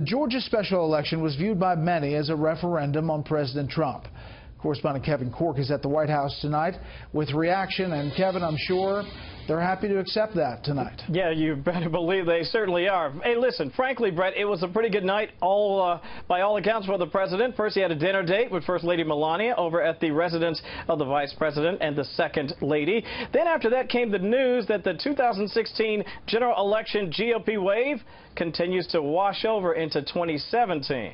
The Georgia special election was viewed by many as a referendum on President Trump. Correspondent Kevin Cork is at the White House tonight with reaction, and Kevin, I'm sure they're happy to accept that tonight. Yeah, you better believe they certainly are. Hey, listen, frankly, Brett, it was a pretty good night by all accounts for the president. First, he had a dinner date with First Lady Melania over at the residence of the Vice President and the Second Lady. Then after that came the news that the 2016 general election GOP wave continues to wash over into 2017.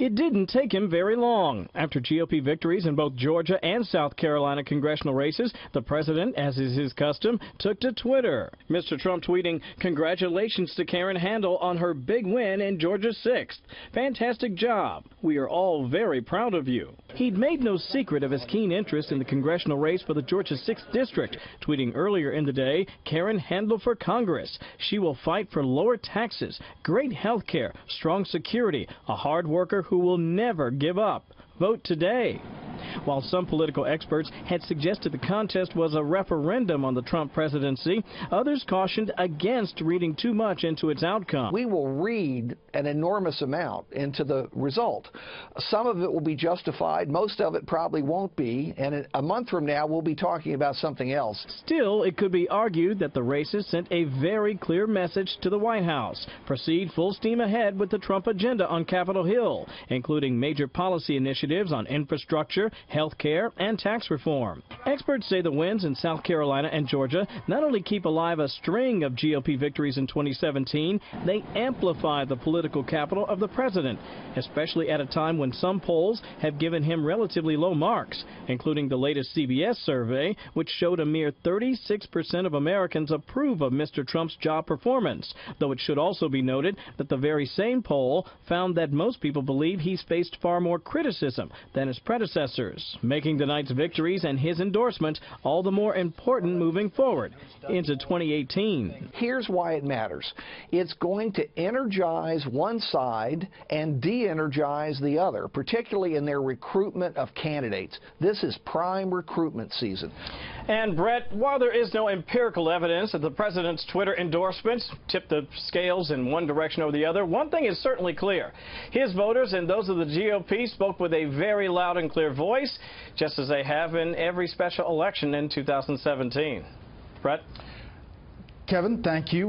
It didn't take him very long. After GOP victories in both Georgia and South Carolina congressional races, the president, as is his custom, took to Twitter. Mr. Trump tweeting, "Congratulations to Karen Handel on her big win in Georgia's 6th. Fantastic job. We are all very proud of you." He'd made no secret of his keen interest in the congressional race for the Georgia 6th district, tweeting earlier in the day, "Karen Handel for Congress. She will fight for lower taxes, great health care, strong security, a hard worker who will never give up. Vote today." While some political experts had suggested the contest was a referendum on the Trump presidency, others cautioned against reading too much into its outcome. We will read an enormous amount into the result. Some of it will be justified, most of it probably won't be, and a month from now we'll be talking about something else. Still, it could be argued that the races sent a very clear message to the White House. Proceed full steam ahead with the Trump agenda on Capitol Hill, including major policy initiatives on infrastructure, health care, and tax reform. Experts say the wins in South Carolina and Georgia not only keep alive a string of GOP victories in 2017, they amplify the political capital of the president, especially at a time when some polls have given him relatively low marks, including the latest CBS survey, which showed a mere 36% of Americans approve of Mr. Trump's job performance, though it should also be noted that the very same poll found that most people believe he's faced far more criticism than his predecessors, making tonight's victories and his endorsement all the more important moving forward into 2018. Here's why it matters. It's going to energize one side and de-energize the other, particularly in their recruitment of candidates. This is prime recruitment season. And Brett, while there is no empirical evidence that the president's Twitter endorsements tip the scales in one direction or the other, one thing is certainly clear. His voters and those of the GOP spoke with a very loud and clear voice, just as they have in every special election in 2017. Brett? Kevin, thank you.